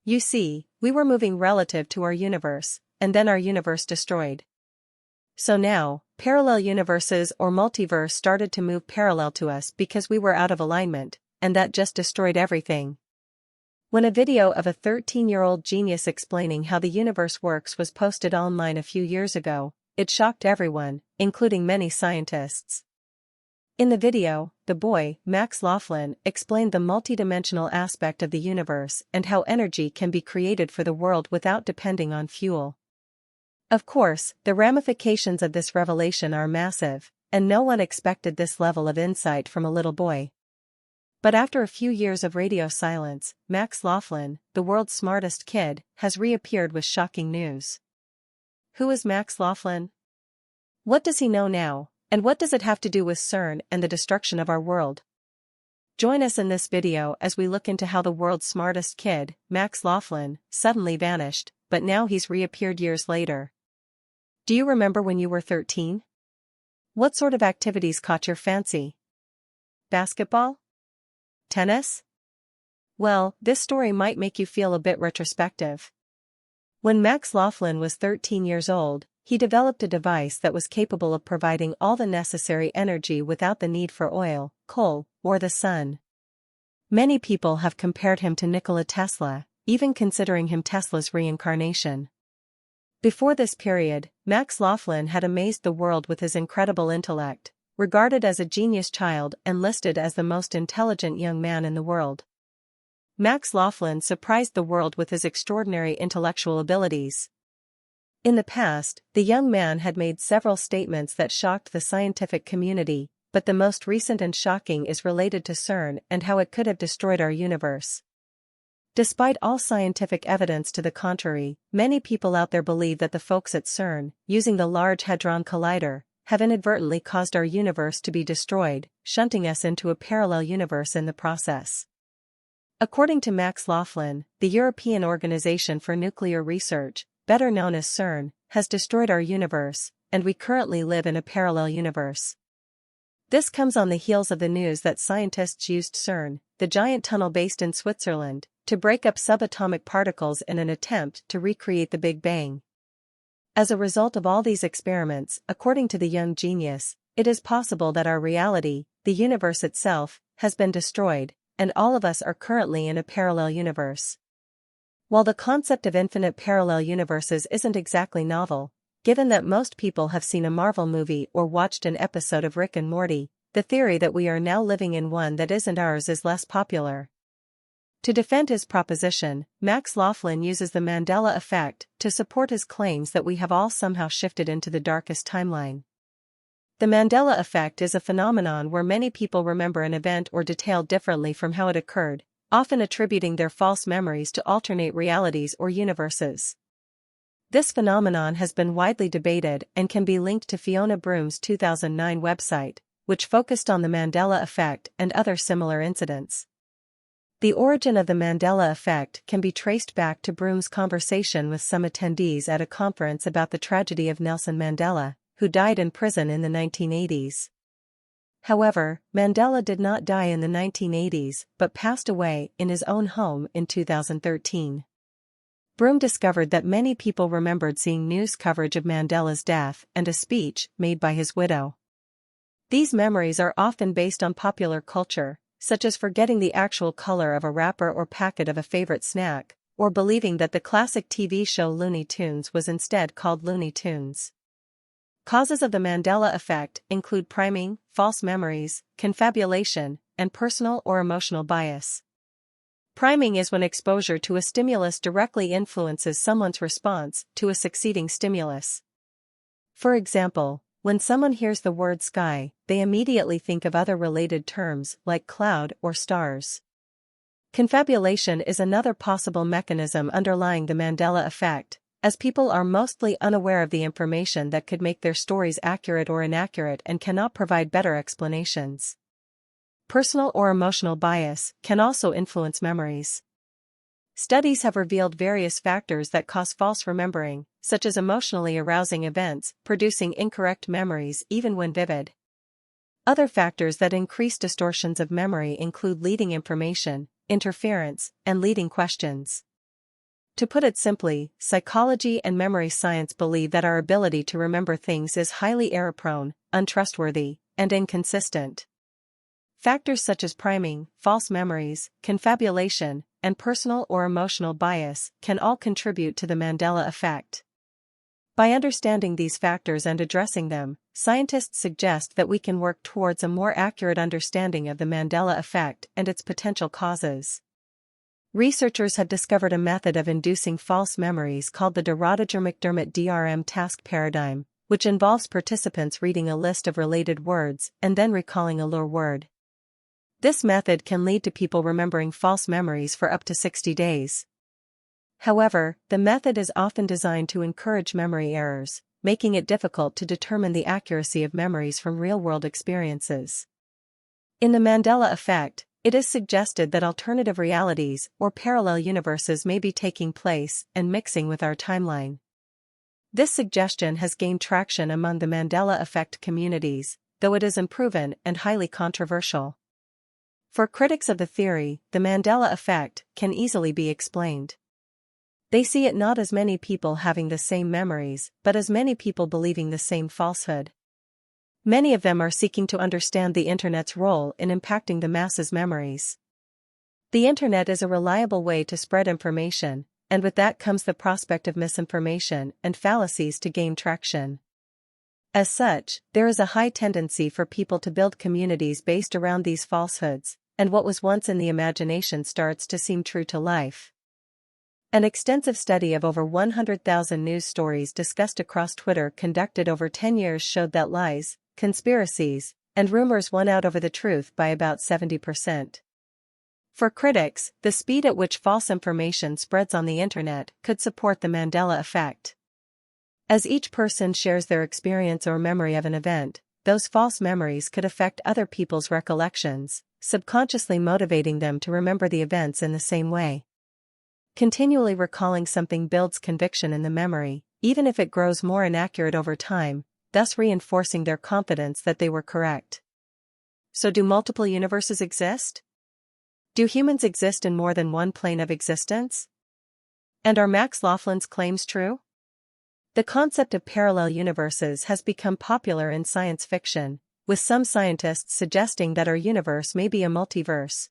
You see, we were moving relative to our universe, and then our universe destroyed. So now, parallel universes or multiverse started to move parallel to us because we were out of alignment, and that just destroyed everything. When a video of a 13-year-old genius explaining how the universe works was posted online a few years ago, it shocked everyone, including many scientists. In the video, the boy, Max Laughlin, explained the multidimensional aspect of the universe and how energy can be created for the world without depending on fuel. Of course, the ramifications of this revelation are massive, and no one expected this level of insight from a little boy. But after a few years of radio silence, Max Laughlin, the world's smartest kid, has reappeared with shocking news. Who is Max Laughlin? What does he know now, and what does it have to do with CERN and the destruction of our world? Join us in this video as we look into how the world's smartest kid, Max Laughlin, suddenly vanished, but now he's reappeared years later. Do you remember when you were 13? What sort of activities caught your fancy? Basketball? Tennis? Well, this story might make you feel a bit retrospective. When Max Laughlin was 13 years old, he developed a device that was capable of providing all the necessary energy without the need for oil, coal, or the sun. Many people have compared him to Nikola Tesla, even considering him Tesla's reincarnation. Before this period, Max Laughlin had amazed the world with his incredible intellect, regarded as a genius child and listed as the most intelligent young man in the world. Max Laughlin surprised the world with his extraordinary intellectual abilities. In the past, the young man had made several statements that shocked the scientific community, but the most recent and shocking is related to CERN and how it could have destroyed our universe. Despite all scientific evidence to the contrary, many people out there believe that the folks at CERN, using the Large Hadron Collider, have inadvertently caused our universe to be destroyed, shunting us into a parallel universe in the process. According to Max Laughlin, the European Organization for Nuclear Research, better known as CERN, has destroyed our universe, and we currently live in a parallel universe. This comes on the heels of the news that scientists used CERN, the giant tunnel based in Switzerland, to break up subatomic particles in an attempt to recreate the Big Bang. As a result of all these experiments, according to the young genius, it is possible that our reality, the universe itself, has been destroyed, and all of us are currently in a parallel universe. While the concept of infinite parallel universes isn't exactly novel, given that most people have seen a Marvel movie or watched an episode of Rick and Morty, the theory that we are now living in one that isn't ours is less popular. To defend his proposition, Max Laughlin uses the Mandela effect to support his claims that we have all somehow shifted into the darkest timeline. The Mandela effect is a phenomenon where many people remember an event or detail differently from how it occurred, often attributing their false memories to alternate realities or universes. This phenomenon has been widely debated and can be linked to Fiona Broom's 2009 website, which focused on the Mandela effect and other similar incidents. The origin of the Mandela effect can be traced back to Broom's conversation with some attendees at a conference about the tragedy of Nelson Mandela, who died in prison in the 1980s. However, Mandela did not die in the 1980s but passed away in his own home in 2013. Broom discovered that many people remembered seeing news coverage of Mandela's death and a speech made by his widow. These memories are often based on popular culture, such as forgetting the actual color of a wrapper or packet of a favorite snack, or believing that the classic TV show Looney Tunes was instead called Looney Tunes. Causes of the Mandela effect include priming, false memories, confabulation, and personal or emotional bias. Priming is when exposure to a stimulus directly influences someone's response to a succeeding stimulus. For example, when someone hears the word sky, they immediately think of other related terms like cloud or stars. Confabulation is another possible mechanism underlying the Mandela effect, as people are mostly unaware of the information that could make their stories accurate or inaccurate and cannot provide better explanations. Personal or emotional bias can also influence memories. Studies have revealed various factors that cause false remembering, such as emotionally arousing events, producing incorrect memories even when vivid. Other factors that increase distortions of memory include leading information, interference, and leading questions. To put it simply, psychology and memory science believe that our ability to remember things is highly error-prone, untrustworthy, and inconsistent. Factors such as priming, false memories, confabulation, and personal or emotional bias can all contribute to the Mandela effect. By understanding these factors and addressing them, scientists suggest that we can work towards a more accurate understanding of the Mandela effect and its potential causes. Researchers have discovered a method of inducing false memories called the Roediger-McDermott DRM task paradigm, which involves participants reading a list of related words and then recalling a lure word. This method can lead to people remembering false memories for up to 60 days. However, the method is often designed to encourage memory errors, making it difficult to determine the accuracy of memories from real-world experiences. In the Mandela effect, it is suggested that alternative realities or parallel universes may be taking place and mixing with our timeline. This suggestion has gained traction among the Mandela effect communities, though it is unproven and highly controversial. For critics of the theory, the Mandela effect can easily be explained. They see it not as many people having the same memories, but as many people believing the same falsehood. Many of them are seeking to understand the Internet's role in impacting the masses' memories. The Internet is a reliable way to spread information, and with that comes the prospect of misinformation and fallacies to gain traction. As such, there is a high tendency for people to build communities based around these falsehoods, and what was once in the imagination starts to seem true to life. An extensive study of over 100,000 news stories discussed across Twitter conducted over 10 years showed that lies, conspiracies, and rumors won out over the truth by about 70%. For critics, the speed at which false information spreads on the Internet could support the Mandela effect. As each person shares their experience or memory of an event, those false memories could affect other people's recollections, subconsciously motivating them to remember the events in the same way. Continually recalling something builds conviction in the memory, even if it grows more inaccurate over time, thus reinforcing their confidence that they were correct. So do multiple universes exist? Do humans exist in more than one plane of existence? And are Max Laughlin's claims true? The concept of parallel universes has become popular in science fiction, with some scientists suggesting that our universe may be a multiverse.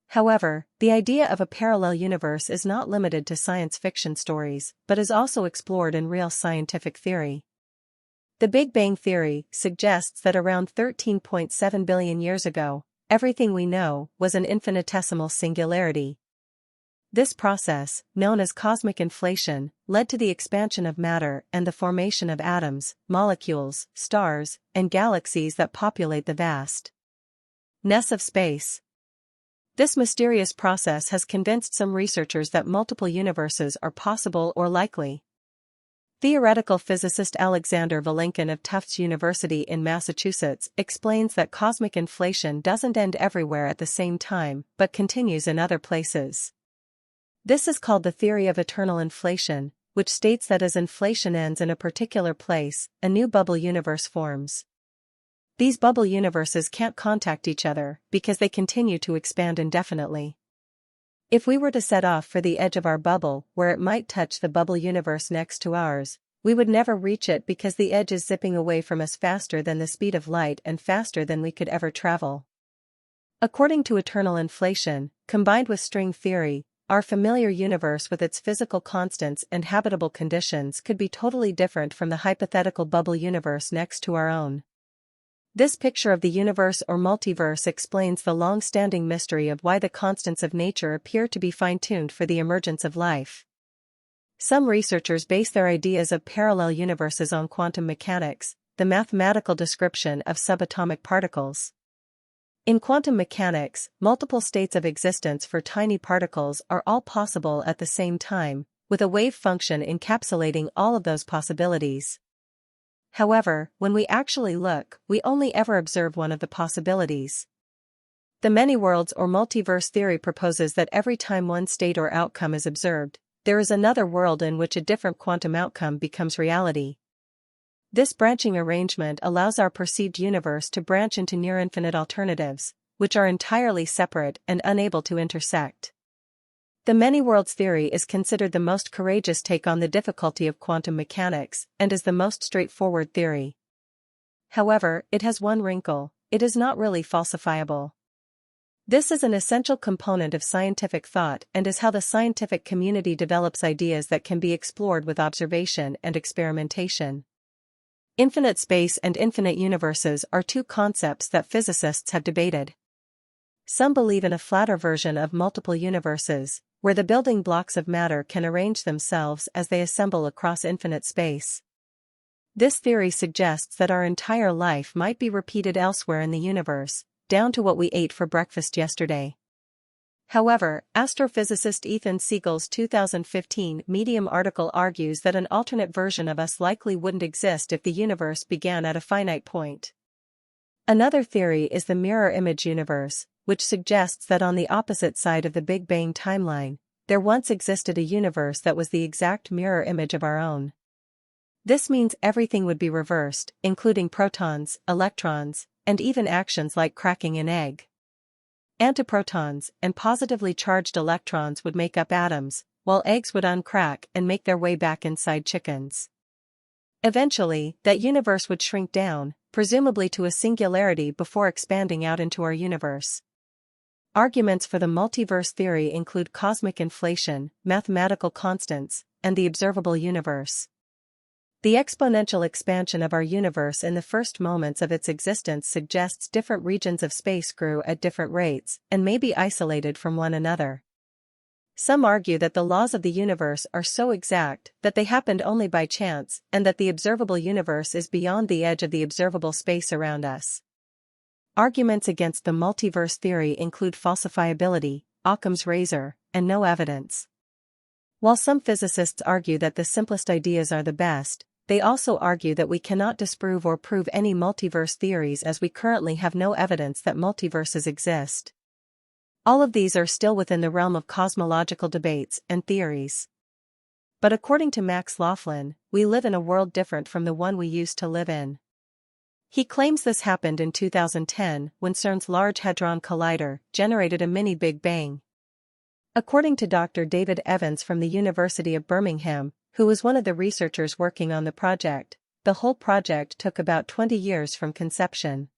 However, the idea of a parallel universe is not limited to science fiction stories, but is also explored in real scientific theory. The Big Bang Theory suggests that around 13.7 billion years ago, everything we know was an infinitesimal singularity. This process, known as cosmic inflation, led to the expansion of matter and the formation of atoms, molecules, stars, and galaxies that populate the vastness of space. This mysterious process has convinced some researchers that multiple universes are possible or likely. Theoretical physicist Alexander Vilenkin of Tufts University in Massachusetts explains that cosmic inflation doesn't end everywhere at the same time, but continues in other places. This is called the theory of eternal inflation, which states that as inflation ends in a particular place, a new bubble universe forms. These bubble universes can't contact each other because they continue to expand indefinitely. If we were to set off for the edge of our bubble where it might touch the bubble universe next to ours, we would never reach it because the edge is zipping away from us faster than the speed of light and faster than we could ever travel. According to eternal inflation, combined with string theory, our familiar universe with its physical constants and habitable conditions could be totally different from the hypothetical bubble universe next to our own. This picture of the universe or multiverse explains the long-standing mystery of why the constants of nature appear to be fine-tuned for the emergence of life. Some researchers base their ideas of parallel universes on quantum mechanics, the mathematical description of subatomic particles. In quantum mechanics, multiple states of existence for tiny particles are all possible at the same time, with a wave function encapsulating all of those possibilities. However, when we actually look, we only ever observe one of the possibilities. The many worlds or multiverse theory proposes that every time one state or outcome is observed, there is another world in which a different quantum outcome becomes reality. This branching arrangement allows our perceived universe to branch into near-infinite alternatives, which are entirely separate and unable to intersect. The many worlds theory is considered the most courageous take on the difficulty of quantum mechanics and is the most straightforward theory. However, it has one wrinkle: it is not really falsifiable. This is an essential component of scientific thought and is how the scientific community develops ideas that can be explored with observation and experimentation. Infinite space and infinite universes are two concepts that physicists have debated. Some believe in a flatter version of multiple universes, where the building blocks of matter can arrange themselves as they assemble across infinite space. This theory suggests that our entire life might be repeated elsewhere in the universe, down to what we ate for breakfast yesterday. However, astrophysicist Ethan Siegel's 2015 Medium article argues that an alternate version of us likely wouldn't exist if the universe began at a finite point. Another theory is the mirror image universe, which suggests that on the opposite side of the Big Bang timeline, there once existed a universe that was the exact mirror image of our own. This means everything would be reversed, including protons, electrons, and even actions like cracking an egg. Antiprotons and positively charged electrons would make up atoms, while eggs would uncrack and make their way back inside chickens. Eventually, that universe would shrink down, presumably to a singularity before expanding out into our universe. Arguments for the multiverse theory include cosmic inflation, mathematical constants, and the observable universe. The exponential expansion of our universe in the first moments of its existence suggests different regions of space grew at different rates and may be isolated from one another. Some argue that the laws of the universe are so exact that they happened only by chance and that the observable universe is beyond the edge of the observable space around us. Arguments against the multiverse theory include falsifiability, Occam's razor, and no evidence. While some physicists argue that the simplest ideas are the best, they also argue that we cannot disprove or prove any multiverse theories as we currently have no evidence that multiverses exist. All of these are still within the realm of cosmological debates and theories. But according to Max Laughlin, we live in a world different from the one we used to live in. He claims this happened in 2010 when CERN's Large Hadron Collider generated a mini Big Bang. According to Dr. David Evans from the University of Birmingham, who was one of the researchers working on the project, the whole project took about 20 years from conception.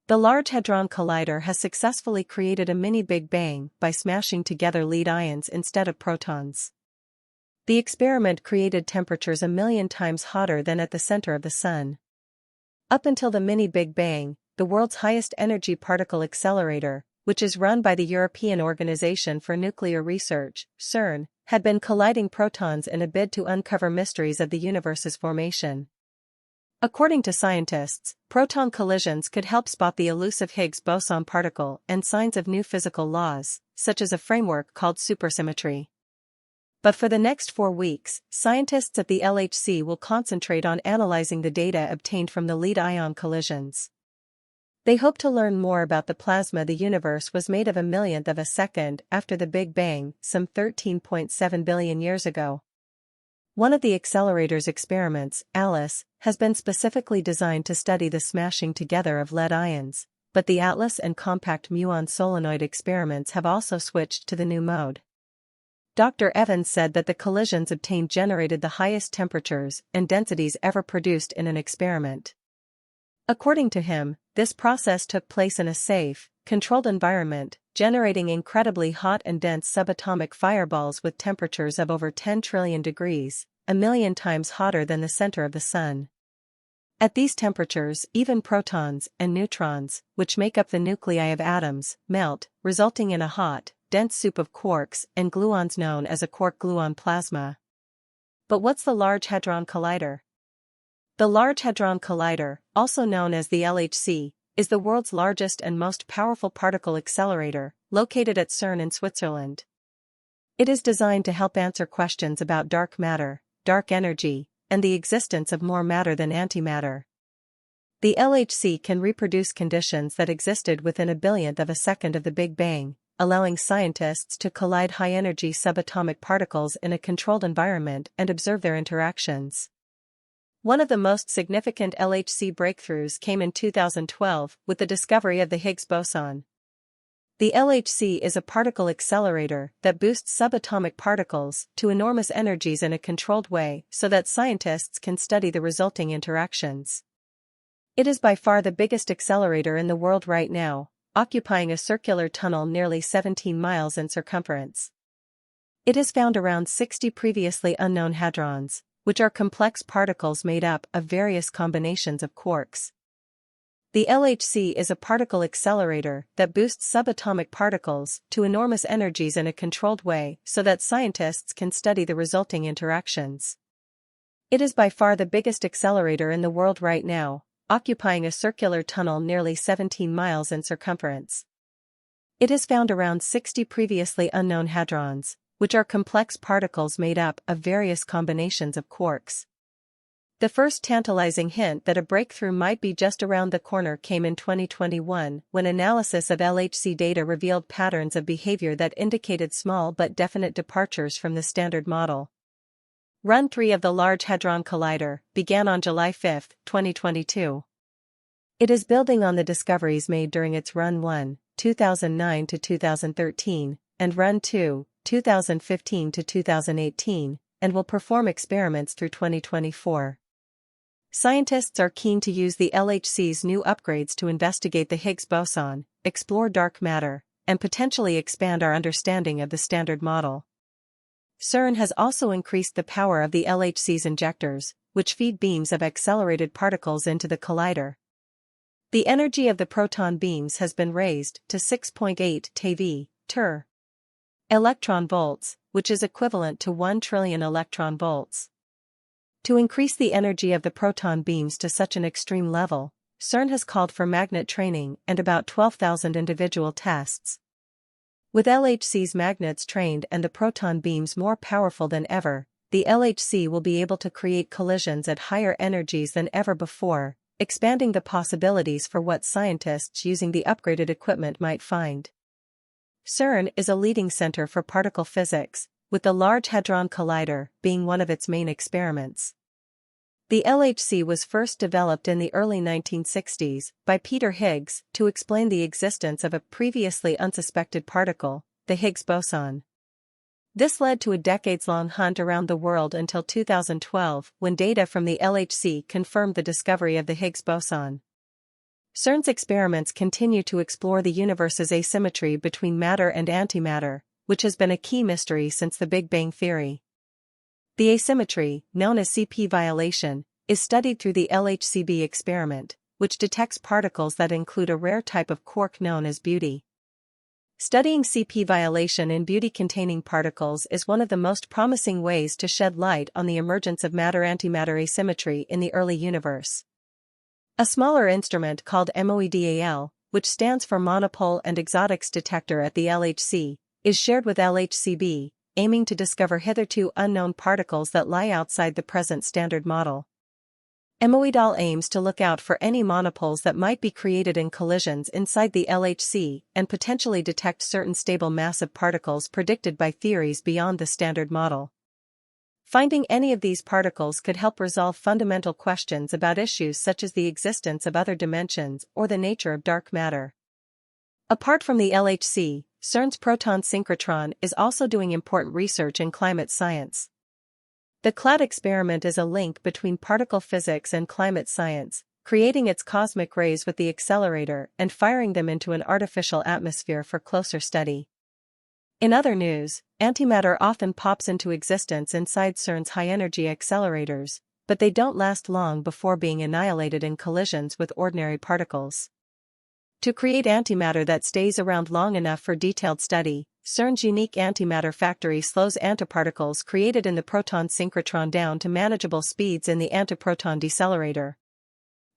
The Large Hadron Collider has successfully created a mini Big Bang by smashing together lead ions instead of protons. The experiment created temperatures 1,000,000 times hotter than at the center of the Sun. Up until the mini Big Bang, the world's highest energy particle accelerator, which is run by the European Organization for Nuclear Research, CERN, had been colliding protons in a bid to uncover mysteries of the universe's formation. According to scientists, proton collisions could help spot the elusive Higgs boson particle and signs of new physical laws, such as a framework called supersymmetry. But for the next 4 weeks, scientists at the LHC will concentrate on analyzing the data obtained from the lead-ion collisions. They hope to learn more about the plasma. The universe was made of a millionth of a second after the Big Bang, some 13.7 billion years ago. One of the accelerator's experiments, ALICE, has been specifically designed to study the smashing together of lead ions, but the ATLAS and compact muon solenoid experiments have also switched to the new mode. Dr. Evans said that the collisions obtained generated the highest temperatures and densities ever produced in an experiment. According to him, this process took place in a safe, controlled environment, generating incredibly hot and dense subatomic fireballs with temperatures of over 10 trillion degrees, 1,000,000 times hotter than the center of the Sun. At these temperatures, even protons and neutrons, which make up the nuclei of atoms, melt, resulting in a hot, dense soup of quarks and gluons known as a quark-gluon plasma. But what's the Large Hadron Collider? The Large Hadron Collider, also known as the LHC, is the world's largest and most powerful particle accelerator, located at CERN in Switzerland. It is designed to help answer questions about dark matter, dark energy, and the existence of more matter than antimatter. The LHC can reproduce conditions that existed within a billionth of a second of the Big Bang, allowing scientists to collide high-energy subatomic particles in a controlled environment and observe their interactions. One of the most significant LHC breakthroughs came in 2012 with the discovery of the Higgs boson. The LHC is a particle accelerator that boosts subatomic particles to enormous energies in a controlled way so that scientists can study the resulting interactions. It is by far the biggest accelerator in the world right now, occupying a circular tunnel nearly 17 miles in circumference. It has found around 60 previously unknown hadrons, which are complex particles made up of various combinations of quarks. The LHC is a particle accelerator that boosts subatomic particles to enormous energies in a controlled way so that scientists can study the resulting interactions. It is by far the biggest accelerator in the world right now, occupying a circular tunnel nearly 17 miles in circumference. It has found around 60 previously unknown hadrons, which are complex particles made up of various combinations of quarks. The first tantalizing hint that a breakthrough might be just around the corner came in 2021 when analysis of LHC data revealed patterns of behavior that indicated small but definite departures from the standard model. Run 3 of the Large Hadron Collider began on July 5, 2022. It is building on the discoveries made during its Run 1, 2009 to 2013, and Run 2, 2015 to 2018, and will perform experiments through 2024. Scientists are keen to use the LHC's new upgrades to investigate the Higgs boson, explore dark matter, and potentially expand our understanding of the standard model. CERN has also increased the power of the LHC's injectors, which feed beams of accelerated particles into the collider. The energy of the proton beams has been raised to 6.8 TeV, electron volts, which is equivalent to 1 trillion electron volts. To increase the energy of the proton beams to such an extreme level, CERN has called for magnet training and about 12,000 individual tests. With LHC's magnets trained and the proton beams more powerful than ever, the LHC will be able to create collisions at higher energies than ever before, expanding the possibilities for what scientists using the upgraded equipment might find. CERN is a leading center for particle physics, with the Large Hadron Collider being one of its main experiments. The LHC was first developed in the early 1960s by Peter Higgs to explain the existence of a previously unsuspected particle, the Higgs boson. This led to a decades-long hunt around the world until 2012 when data from the LHC confirmed the discovery of the Higgs boson. CERN's experiments continue to explore the universe's asymmetry between matter and antimatter, which has been a key mystery since the Big Bang Theory. The asymmetry, known as CP violation, is studied through the LHCb experiment, which detects particles that include a rare type of quark known as beauty. Studying CP violation in beauty-containing particles is one of the most promising ways to shed light on the emergence of matter-antimatter asymmetry in the early universe. A smaller instrument called MOEDAL, which stands for Monopole and Exotics Detector at the LHC, is shared with LHCb, aiming to discover hitherto unknown particles that lie outside the present standard model. MOEDAL aims to look out for any monopoles that might be created in collisions inside the LHC and potentially detect certain stable massive particles predicted by theories beyond the standard model. Finding any of these particles could help resolve fundamental questions about issues such as the existence of other dimensions or the nature of dark matter. Apart from the LHC, CERN's proton synchrotron is also doing important research in climate science. The CLAD experiment is a link between particle physics and climate science, creating its cosmic rays with the accelerator and firing them into an artificial atmosphere for closer study. In other news, antimatter often pops into existence inside CERN's high-energy accelerators, but they don't last long before being annihilated in collisions with ordinary particles. To create antimatter that stays around long enough for detailed study, CERN's unique antimatter factory slows antiparticles created in the proton synchrotron down to manageable speeds in the antiproton decelerator.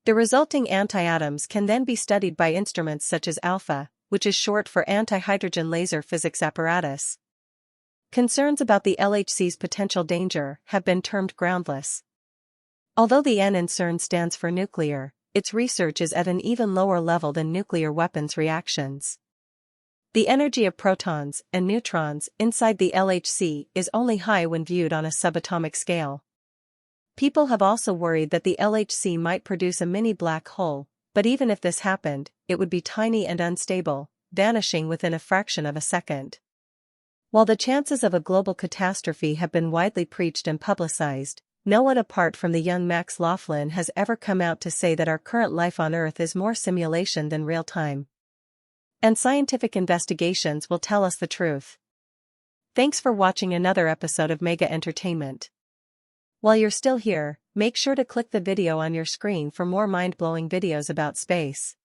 The resulting antiatoms can then be studied by instruments such as ALPHA, which is short for Anti-Hydrogen Laser Physics Apparatus. Concerns about the LHC's potential danger have been termed groundless. Although the N in CERN stands for nuclear, its research is at an even lower level than nuclear weapons reactions. The energy of protons and neutrons inside the LHC is only high when viewed on a subatomic scale. People have also worried that the LHC might produce a mini black hole, but even if this happened, it would be tiny and unstable, vanishing within a fraction of a second. While the chances of a global catastrophe have been widely preached and publicized, no one apart from the young Max Laughlin has ever come out to say that our current life on Earth is more simulation than real time. And scientific investigations will tell us the truth. Thanks for watching another episode of Mega Entertainment. While you're still here, make sure to click the video on your screen for more mind-blowing videos about space.